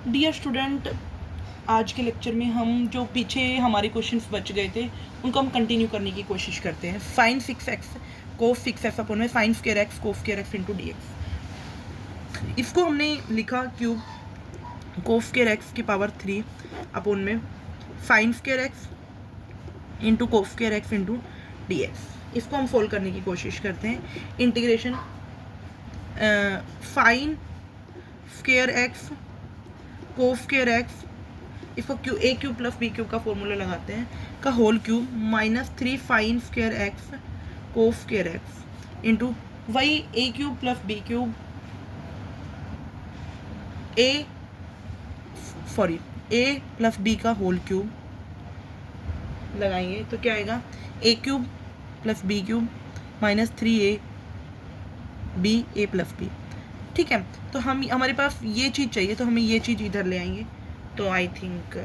Dear student, आज के lecture में हम जो पीछे हमारे क्वेश्चंस बच गए थे उनको हम कंटिन्यू करने की कोशिश करते हैं। फाइन फिक्स एक्स को फिक्स एक्स अपॉन में फाइन स्क्वायर एक्स को square x into d x. इसको हमने लिखा क्यूब को स्क्वायर एक्स की पावर 3 अपॉन में फाइन स्क्वायर एक्स इंटू को square x into d x. इसको हम सोल्व करने की कोशिश करते हैं। इंटीग्रेशन फाइन स्क्वायर एक्स को स्क्वायर एक्स, इसको क्यू A cube plus B cube का फॉर्मूला लगाते हैं, का whole cube minus 3 sine square x को स्क्वायर एक्स इंटू वही A cube plus B cube A plus B का होल क्यूब लगाएंगे तो क्या आएगा, A cube plus B cube minus 3a B A plus B. ठीक है, तो हम हमारे पास ये चीज़ चाहिए तो हमें ये चीज़ इधर ले आएंगे। तो आई थिंक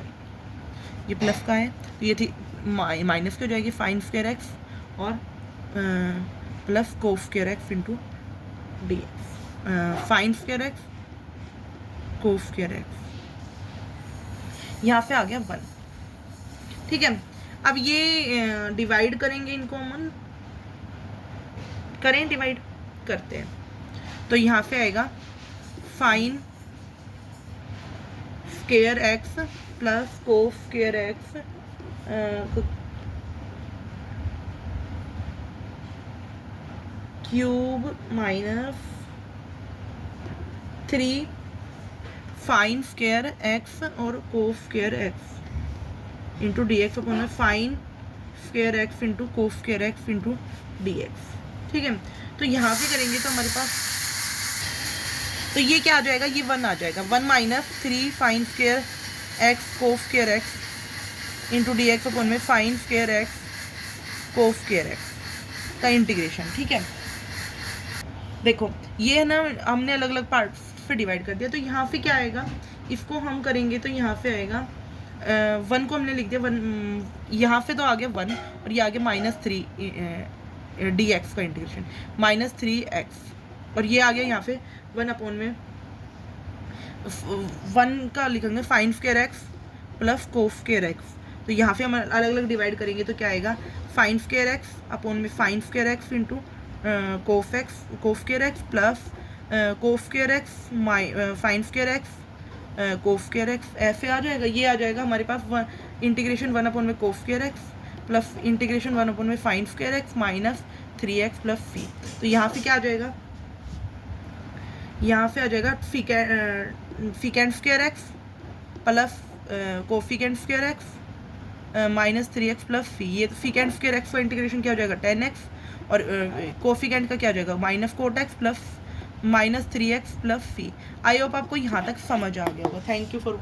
ये प्लस का है तो ये थी माइनस की हो जाएगी फाइन स्क्वायर एक्स और प्लस को square x into d x. Sine square x को स्क्वायर एक्स, यहाँ से आ गया 1। ठीक है, अब ये डिवाइड करेंगे, इनको हम करें, डिवाइड करते हैं तो यहाँ से आएगा फाइन स्क्वायर एक्स प्लस को square x cube minus 3 sine square x और को square x into d x upon में फाइन स्क्वायर एक्स इंटू को square x into d x. ठीक है, तो यहाँ पे करेंगे तो हमारे पास तो ये क्या आ जाएगा, ये 1 आ जाएगा। 1 माइनस 3 फाइन स्क्वायर एक्स को square x into d x upon में फाइन स्क्वायर एक्स को स्क्वायर एक्स का इंटीग्रेशन। ठीक है, देखो ये है ना, हमने अलग अलग पार्ट्स पे डिवाइड कर दिया तो यहाँ पे क्या आएगा, इसको हम करेंगे तो यहाँ पे आएगा 1 को हमने लिख दिया 1, यहाँ पे तो आ गया 1 और ये आ गया माइनस 3 डी एक्स का इंटीग्रेशन माइनस 3x और ये आ गया यहाँ पे 1 अपॉन में 1 का लिखेंगे फाइन स्क्वायर एक्स प्लस को स्क्वायर एक्स। तो यहाँ पे हम अलग अलग डिवाइड करेंगे तो क्या आएगा, फाइन स्क्वायर एक्स अपॉन में फाइन स्क्वायर एक्स इंटू को स्क्वायर एक्स प्लस को square x sine square x को स्क्वायर एक्स, ऐसे आ जाएगा। ये आ जाएगा हमारे पास इंटीग्रेशन 1 अपॉन में cos square x plus integration 1 upon में sine square x minus 3x plus सी। तो यहाँ पे क्या आ जाएगा, यहाँ पे आ जाएगा secant square x plus cosecant square x minus 3x plus C. ये फिकेंड स्क्वायर एक्स का इंटीग्रेशन क्या हो जाएगा 10x और कोफिकेंड का क्या हो जाएगा minus cot x plus minus 3x plus C. I hope आपको यहाँ तक समझ आ गया होगा। Thank you for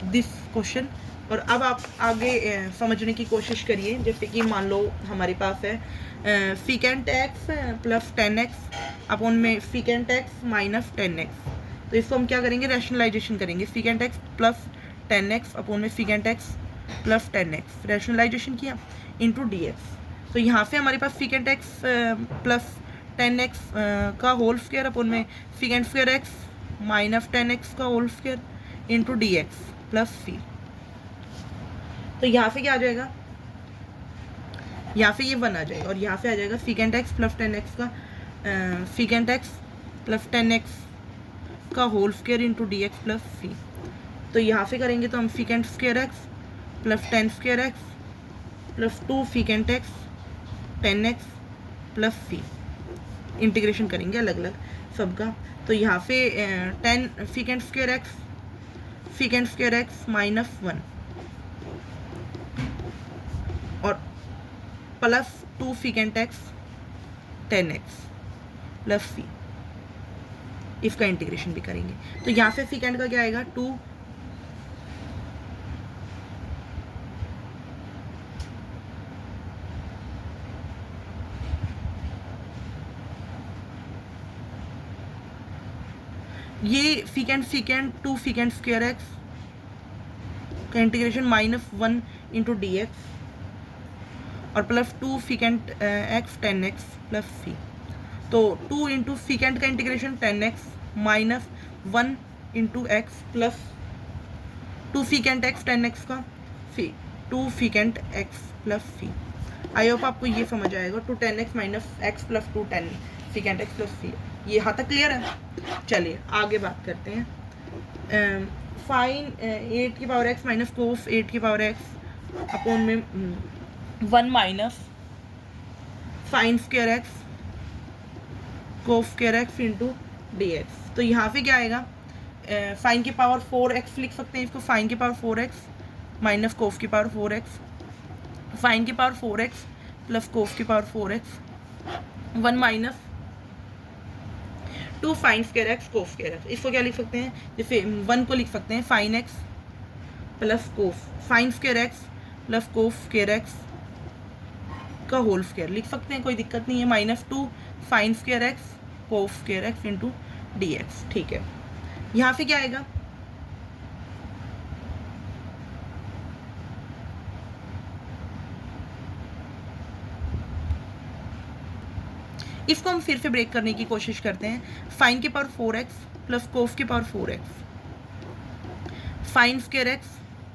this question. और अब आप आगे समझने की कोशिश करिए। जैसे कि मान लो हमारे पास है फिकेंट एक्स प्लस 10x अपॉन में फिकेंट एक्स माइनस 10x। तो इसको हम क्या करेंगे, रैशनलाइजेशन करेंगे। फिकेंट एक्स प्लस 10x अपॉन में फिकेंट एक्स प्लस 10x रैशनलाइजेशन किया इंटू डी एक्स। तो यहाँ से हमारे पास फिकेंट एक्स प्लस 10x का होल स्क्वायर अपॉन में फिकेंट स्क्वायर एक्स माइनस 10x का whole square into d x plus सी। तो यहाँ से क्या आ जाएगा, यहाँ से ये 1 आ जाएगा और यहाँ से आ जाएगा फिकेंट एक्स प्लस 10x का फिकेंट एक्स प्लस 10x का whole square into d x plus सी। तो यहाँ से करेंगे तो हम secant square x plus 10 square x plus 2 secant x 10x plus C integration करेंगे अलग अलग सबका। तो यहाँ पे 10 फिकेंट स्क्वायर एक्स माइनस 1 और plus 2 secant x 10x plus सी, इसका इंटीग्रेशन भी करेंगे। तो यहाँ से फिकेंट का क्या आएगा 2 ये फिकेंट 2 फिकेंट स्क्वायर एक्स का integration minus 1 into d x और plus 2 secant x 10x plus सी। तो 2 इंटू फिकेंट का integration 10x minus 1 into x plus 2 secant x tan x का फी 2 secant x plus C. I hope आपको ये समझ आएगा। 2 10 x minus x plus 2 10 secant x plus C. ये यहाँ तक क्लियर है। चलिए आगे बात करते हैं। फाइन 8 की पावर एक्स माइनस कोफ 8 की पावर एक्स अपॉन में 1 minus sine square x cos square x into d x. तो यहाँ पे क्या आएगा, फाइन की पावर 4x लिख सकते हैं इसको, फाइन की पावर 4x माइनस कोफ की पावर 4x, फाइन की पावर 4x प्लस कोफ की power 4x 1 minus 2 sine square x cos square x. इसको क्या लिख सकते हैं, जैसे 1 को लिख सकते हैं sine x plus cos, sine square x plus cos square x का होल स्क्वायर लिख सकते हैं, कोई दिक्कत नहीं है, minus 2 sine square x cos square x into d x. ठीक है, यहाँ पे क्या आएगा, इसको हम फिर से ब्रेक करने की कोशिश करते हैं। फाइन की पावर 4x प्लस कोफ की power 4x, sine square x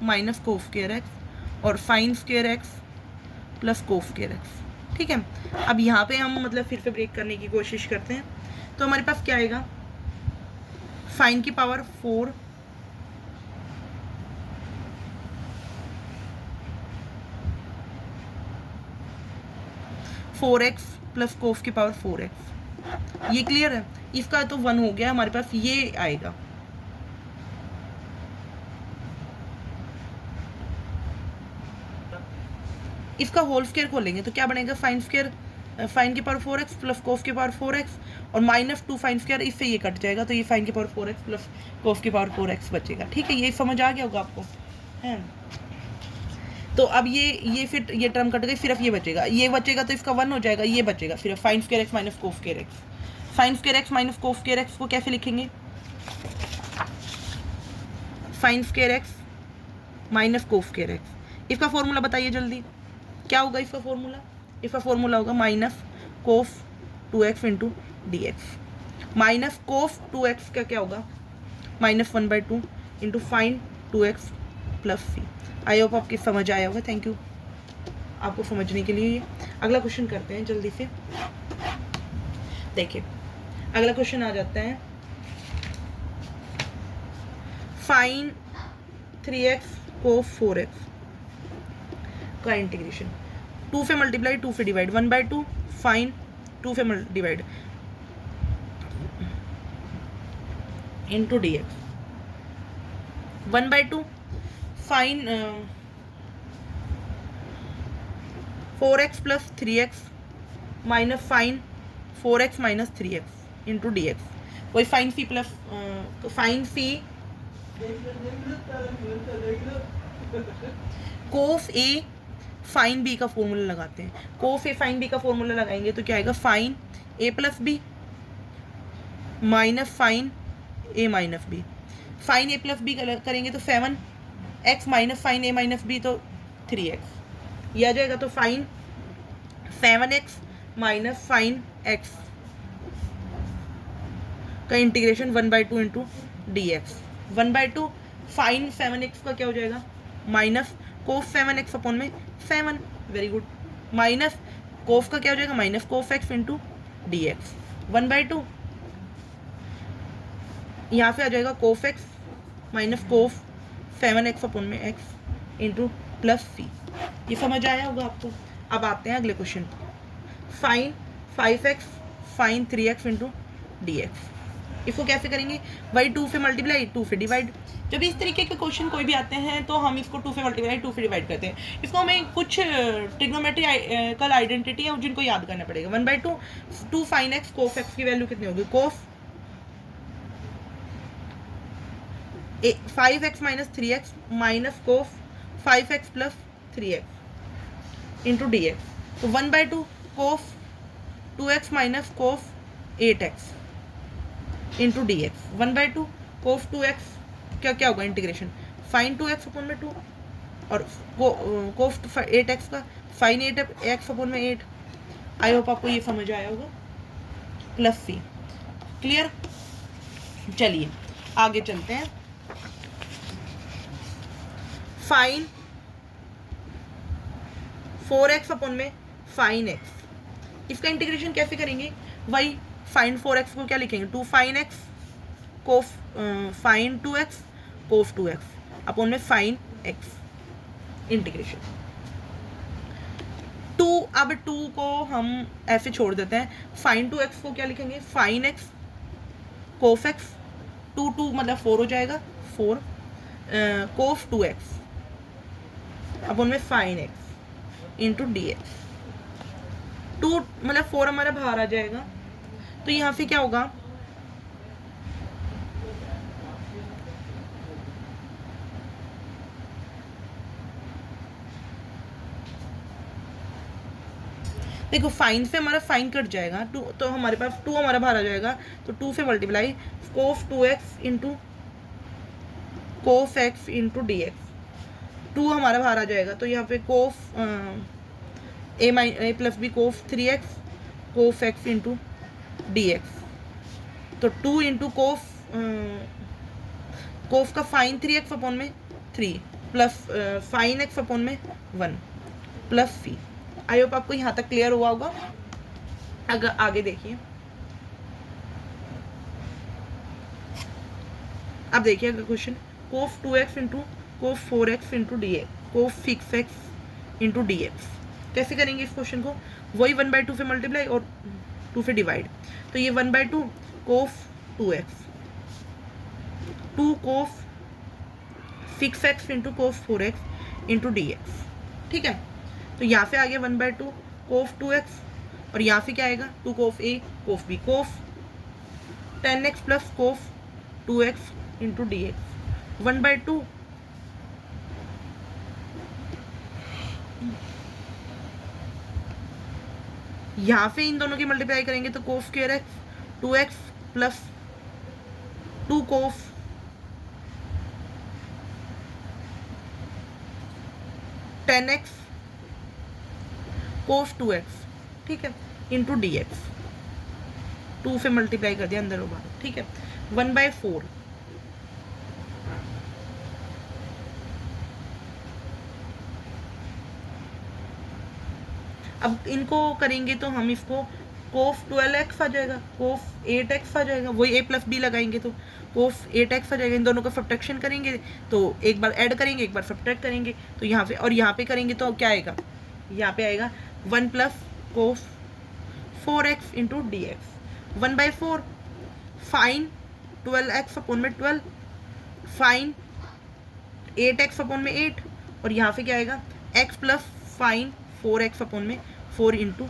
minus cos square x और sine square x plus cos square x. ठीक है, अब यहाँ पे हम मतलब फिर से ब्रेक करने की कोशिश करते हैं। तो हमारे पास क्या आएगा, फाइन की पावर 4 4x प्लस कोफ की पावर 4x। ये क्लियर है, इसका तो 1 हो गया हमारे पास, ये आएगा इसका होल स्क्वायर खोलेंगे तो क्या बनेगा, फाइन स्क्वायर फाइन की पावर 4x प्लस कोफ की पावर 4x और माइनस 2 फाइन स्क्वायर, इससे ये कट जाएगा तो ये फाइन की पावर 4x प्लस कोफ की पावर 4x बचेगा। ठीक है, ये समझ आ गया होगा आपको है। तो अब ये फिर ये टर्म कट गई, सिर्फ ये बचेगा तो इसका 1 हो जाएगा, ये बचेगा सिर्फ sine square x minus cos square x. Sine square x minus cos square x को कैसे लिखेंगे, sine square x minus cos square x. इसका फॉर्मूला बताइए जल्दी, क्या होगा इसका फॉर्मूला, इसका फॉर्मूला होगा minus कोफ 2x into d x. Minus कोफ 2x का क्या होगा, minus 1/2 into sine 2x plus C. I hope आपकी समझ आया होगा। थैंक यू आपको समझने के लिए। अगला क्वेश्चन करते हैं जल्दी से। देखिए अगला क्वेश्चन आ जाता है, फाइन 3x कोफ 4x का इंटीग्रेशन 2 से मल्टीप्लाई 2 से डिवाइड 1/2 फाइन 2 से divide into d x 1/2 sine 4x plus 3x minus sine 4x minus 3x into d x. वही sine C plus sine C cos A sine B का formula लगाते हैं। Cos A sine B का formula लगाएंगे तो क्या आएगा, sine A plus B minus sine A minus B. Sine A plus B करेंगे तो 7x minus sine A minus B तो 3x ये आ जाएगा। तो fine 7x minus fine x का integration 1/2 into d x. 1/2 fine 7x का क्या हो जाएगा, माइनस कोफ 7x अपॉन में 7, वेरी गुड, माइनस कोफ का क्या हो जाएगा, minus cos x into d x 1/2। यहाँ पे आ जाएगा cos x minus cos 7x upon में x इंटू प्लस सी। ये समझ आया होगा आपको। अब आते हैं अगले question, sine 5x sine 3x into d x. इसको कैसे करेंगे, वही 2 से मल्टीप्लाई 2 से डिवाइड। जब इस तरीके के क्वेश्चन कोई भी आते हैं तो हम इसको 2 से मल्टीप्लाई 2 से डिवाइड करते हैं। इसको हमें कुछ ट्रिग्नोमेट्रिकल आइडेंटिटी है जिनको याद करना पड़ेगा। 1/2 2 फाइन एक्स कोफ एक्स की वैल्यू कितनी होगी, cos 5x minus 3x minus cos 5x plus 3x into d x. तो 1/2 cos 2x minus cos 8x into d x 1/2 cos 2x क्या होगा इंटीग्रेशन फाइन 2x अपॉन में 2 और कोफ 8x का fine 8x upon में 8। आई hope आपको ये समझ आया होगा, प्लस सी। क्लियर। चलिए आगे चलते हैं। फाइन 4x अपॉन में फाइन x, इसका इंटीग्रेशन कैसे करेंगे? वही फाइन 4x को क्या लिखेंगे? 2 sine x cos sine 2x cos 2x upon में फाइन x इंटीग्रेशन 2। अब 2 को हम ऐसे छोड़ देते हैं। फाइन 2x को क्या लिखेंगे? फाइन x कोफ x, 2 2 मतलब 4 हो जाएगा, 4 कोफ 2x अपॉन में sine x into d x. 2 मतलब 4 हमारा बाहर आ जाएगा, तो यहाँ से क्या होगा? देखो फाइन से हमारा फाइन कट जाएगा, 2 तो हमारे पास 2 हमारा बाहर आ जाएगा, तो 2 से multiply cos 2x into cos x into d x. 2 हमारा बाहर आ जाएगा, तो यहाँ पे cos A plus B cos 3x cos x into d x. तो 2 इंटू कोफ का फाइन 3x अपॉन में 3 प्लस फाइन x अपॉन में 1 प्लस c। आई होप आपको यहाँ तक क्लियर हुआ होगा। अगर आगे देखिए, अब देखिए अगर question cos 2x into cos 4x into d x cos 6x into d x, कैसे करेंगे इस क्वेश्चन को? वही 1/2 से मल्टीप्लाई और 2 से डिवाइड, तो ये 1/2 cos 2x 2 cos 6x into cos 4x into d x. ठीक है, तो यहाँ से आ गया 1/2 कोफ 2x, और यहाँ से क्या आएगा? 2 cos A cos B cos 10x plus cos 2x into d x 1/2 यहाँ से इन दोनों की मल्टीप्लाई करेंगे तो cos square x 2x plus 2 cos 10x cos 2x, ठीक है, इंटू डी एक्स। 2 से मल्टीप्लाई कर दिया अंदर और बाहर, ठीक है। 1/4 अब इनको करेंगे तो हम इसको कोफ 12x आ जाएगा, कोफ 8x आ जाएगा, वही a प्लस बी लगाएंगे तो कोफ 8x आ जाएगा। इन दोनों का सब्ट्रैक्शन करेंगे तो एक बार ऐड करेंगे, एक बार सब्ट्रैक्ट करेंगे, तो यहाँ पे और यहाँ पे करेंगे तो क्या आएगा? यहाँ पे आएगा 1 plus cos 4x into d x 1/4 sine 12x upon में 12 फाइन 8x अपॉन में 8, और यहाँ पे क्या आएगा? x plus fine 4x upon में 4 into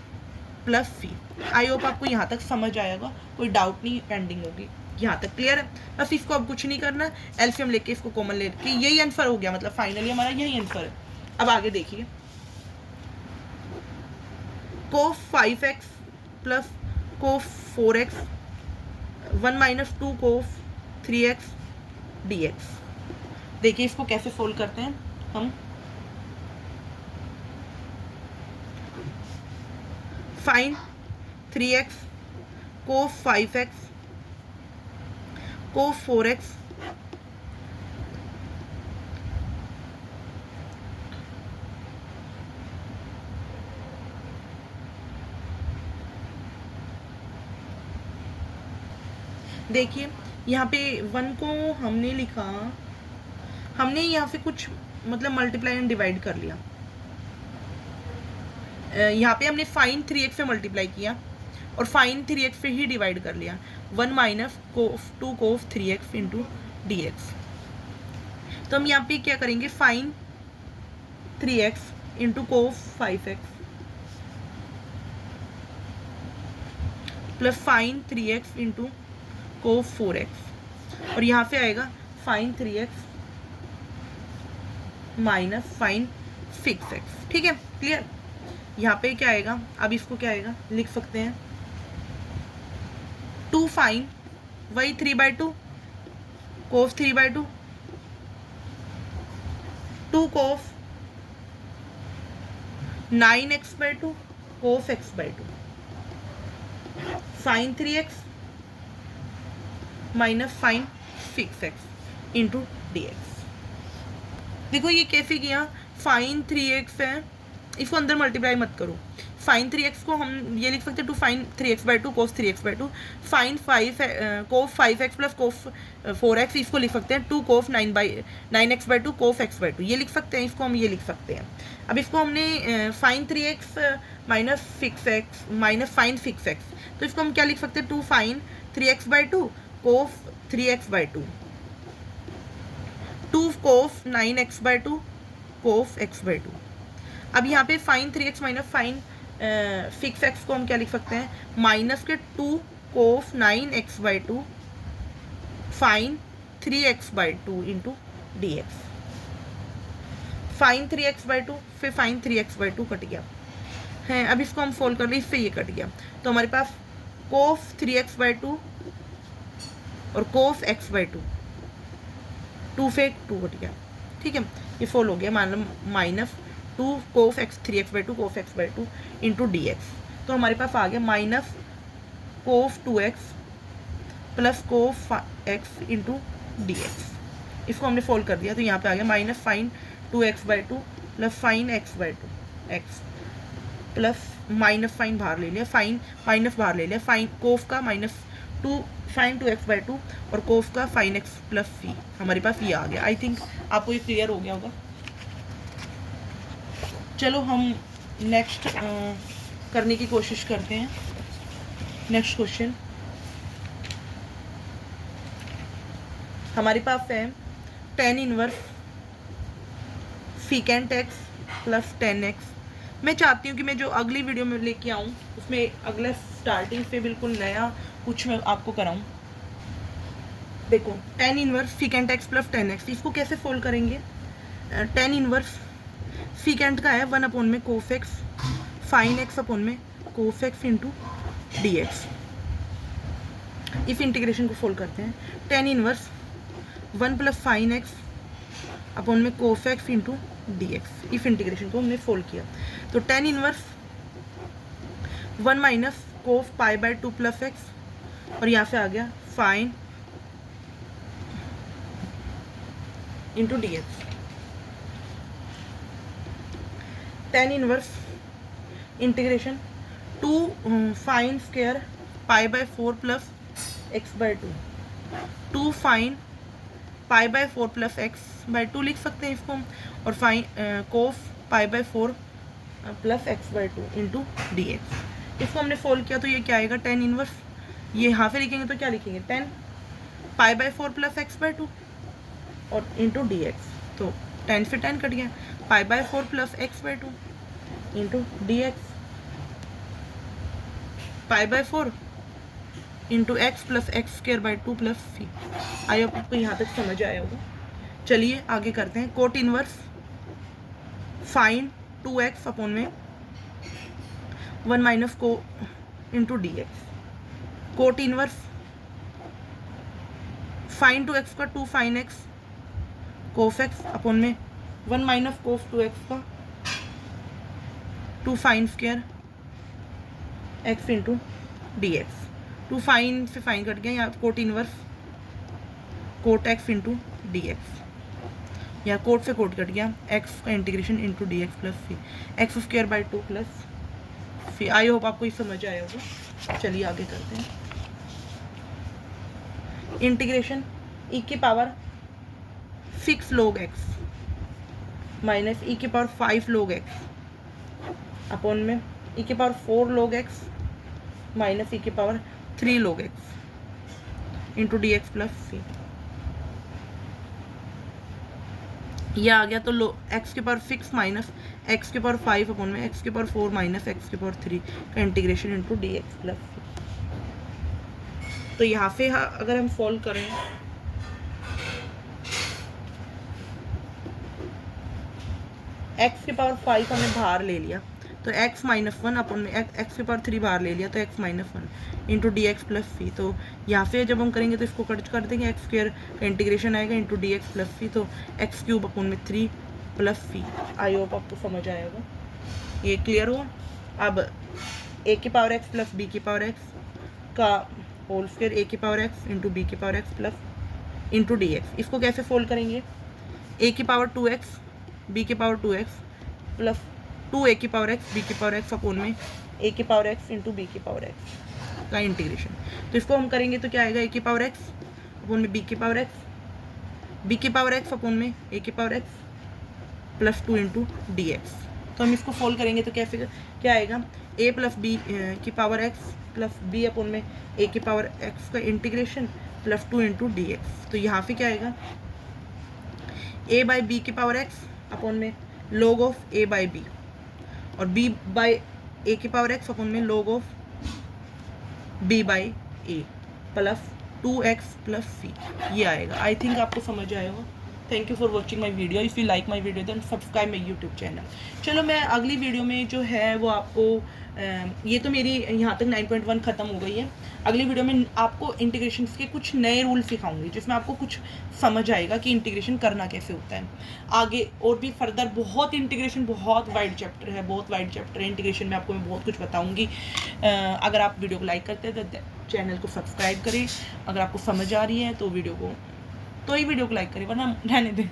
plus C. I hope आपको यहाँ तक समझ आएगा, कोई डाउट नहीं पेंडिंग होगी, यहाँ तक क्लियर है। बस इसको अब कुछ नहीं करना, एलसीएम लेके इसको कॉमन लेके यही आंसर हो गया, मतलब फाइनली हमारा यही आंसर है। अब आगे देखिए, cos 5x plus cos 4x 1 minus 2 cos 3x dx। देखिए इसको कैसे सोल्व करते हैं हम। फाइन 3x कोफ 5x कोफ 4x देखिए यहाँ पे 1 को हमने लिखा, हमने यहाँ पे कुछ मतलब मल्टीप्लाई एंड डिवाइड कर लिया। यहाँ पे हमने फाइन 3x से मल्टीप्लाई किया और फाइन 3x से ही डिवाइड कर लिया। 1 minus cos 2 cos 3x into d x. तो हम यहाँ पे क्या करेंगे? Sine 3x into cos 5x plus sine 3x into cos 4x, और यहाँ से आएगा fine 3x minus fine 6x। ठीक है, क्लियर। यहाँ पे क्या आएगा? अब इसको क्या आएगा लिख सकते हैं 2 फाइन वही 3/2 कोफ 3/2 2 कोफ 9x/2 कोफ x/2 fine 3x minus fine six x into d x. देखो ये कैसे किया, फाइन 3x है, इसको अंदर मल्टीप्लाई मत करो। फाइन 3x को हम ये लिख सकते हैं two sine 3x/2 cos 3x/2। Sine 5 cos 5x plus cos 4x, इसको लिख सकते हैं 2 कोफ 9x/2 कोफ x/2, ये लिख सकते हैं, इसको हम ये लिख सकते हैं। अब इसको हमने fine 3x minus fix x minus fine six x, तो इसको हम क्या लिख सकते हैं, 2 fine 3x/2 कोफ 3x/2, 2 कोफ 9x/2 कोफ x/2। अब यहाँ पे fine 3x minus fine six x को हम क्या लिख सकते हैं, माइनस के 2 कोफ 9x/2 fine 3x/2 into d x. Fine 3x/2 फिर फाइन 3x/2 कट गया है। अब इसको हम सोल्व कर रहे, इससे ये कट गया, तो हमारे पास कोफ 3x/2 और कोफ x/2, 2 से 2 कट गया, ठीक है, ये सोल्व हो गया। मान लो minus 2 cos x 3x/2 cos x/2 into d x, तो हमारे पास आ गया minus कोफ 2x plus cos x into d x. इसको हमने सोल्व कर दिया, तो यहाँ पे आ गया minus fine 2x/2 plus fine x/2 x plus minus fine बाहर ले लिया, फाइन माइनस बाहर ले लिया, फाइन कोफ का माइनस 2 फाइन 2x/2 और कोफ का फाइन x प्लस c, हमारे पास ये आ गया। आई थिंक आपको ये क्लियर हो गया होगा। चलो हम नेक्स्ट करने की कोशिश करते हैं। नेक्स्ट क्वेश्चन हमारे पास है tan inverse secant x plus tan x। मैं चाहती हूँ कि मैं जो अगली वीडियो में लेके आऊँ उसमें अगला स्टार्टिंग से बिल्कुल नया कुछ मैं आपको कराऊँ। देखो tan inverse secant x plus tan x, इसको कैसे सोल्व करेंगे। tan इनवर्स सीकेंट का है 1 अपॉन में cos x sine x upon में cos x into d x. इस इंटीग्रेशन को सोल्व करते हैं। tan inverse 1 plus sine x upon में cos x into d x, इस इंटीग्रेशन को हमने सोल्व किया, तो tan inverse 1 minus cos π/2 plus x, और यहाँ से आ गया sine into d x. tan inverse integration 2 sine square π/4 plus x/2, 2 sine π/4 plus x/2 लिख सकते हैं इसको हम, और sine cos π/4 plus x/2 into d x. इसको हमने सोल्व किया, तो ये क्या आएगा, tan इनवर्स, ये यहाँ पे लिखेंगे तो क्या लिखेंगे, 10 π/4 प्लस x/2 और इंटू डी एक्स, तो 10 से 10 कट गया, π/4 plus x/2 into d x, π/4 into x plus x² 2 plus c। I hope आपको यहाँ तक समझ आया होगा। चलिए आगे करते हैं। Coat inverse sine 2x upon में 1 माइनस को into d x, cot inverse sine 2x का 2 फाइन x कोफ x अपॉन में 1 माइनस कोफ 2x का 2 sine square x into d x. 2 sine से फाइन कट गया, यहाँ cot inverse cot x into d x, यहाँ कोट से कोट कट गया, x का integration into d x plus C, x² 2 plus C. I hope आपको ये समझ आया होगा। चलिए आगे करते हैं। इंटीग्रेशन e की power 6 log x minus e की पावर 5 log x अपॉन में e की power 4 log x minus e की power 3 log x into d x plus c. यह आ गया, तो x की पावर 6 माइनस x की पावर 5 अपॉन में x की पावर 4 माइनस x की पावर 3 का integration into d x plus सी। तो यहाँ से अगर हम सॉल्व करें, x की पावर 5 हमने बाहर ले लिया, तो x माइनस 1 अपॉन में x की पावर 3 बाहर ले लिया, तो x minus 1 into d x plus सी। तो यहाँ से जब हम करेंगे तो इसको कट कर देंगे, x² का इंटीग्रेशन आएगा इंटू डी एक्स प्लस सी, तो x³ अपॉन में 3 प्लस सी। आई होप आपको समझ आया होगा, ये क्लियर हुआ। अब a की पावर x प्लस b की पावर x का होल स्क्वायर, a की पावर x इंटू b की power x plus into d x. इसको कैसे सोल्व करेंगे, ए की पावर 2x बी की पावर 2x प्लस 2a की पावर x बी की पावर x अपॉन में a की पावर x इंटू बी की पावर x का इंटीग्रेशन। तो इसको हम करेंगे तो क्या आएगा, a की पावर x अपॉन में b की पावर x बी की पावर x अपॉन में a की power x plus 2 into d x. तो हम इसको सोल्व करेंगे तो क्या आएगा, a प्लस बी की power x plus b upon में a की पावर x का integration plus 2 into d x. तो यहाँ पे क्या आएगा, a बाई बी की पावर x अपॉन में log of a by B और b बाई a की पावर x अपॉन में log of b by a plus 2x plus c, ये आएगा। आई थिंक आपको समझ आएगा। Thank you for watching my video. If you like my video then subscribe my YouTube channel. चलो मैं अगली वीडियो में जो है वो आपको ये तो मेरी यहाँ तक 9.1 ख़त्म हो गई है। अगली वीडियो में आपको इंटीग्रेशन के कुछ नए रूल सिखाऊंगी जिसमें आपको कुछ समझ आएगा कि इंटीग्रेशन करना कैसे होता है। आगे और भी फर्दर बहुत इंटीग्रेशन, बहुत वाइड चैप्टर है, बहुत वाइड चैप्टर है इंटीग्रेशन में, आपको मैं बहुत कुछ बताऊँगी। अगर आप वीडियो को लाइक करते हैं तो चैनल को सब्सक्राइब करें। अगर आपको समझ आ रही है तो वीडियो को लाइक करें, वरना रहने दें।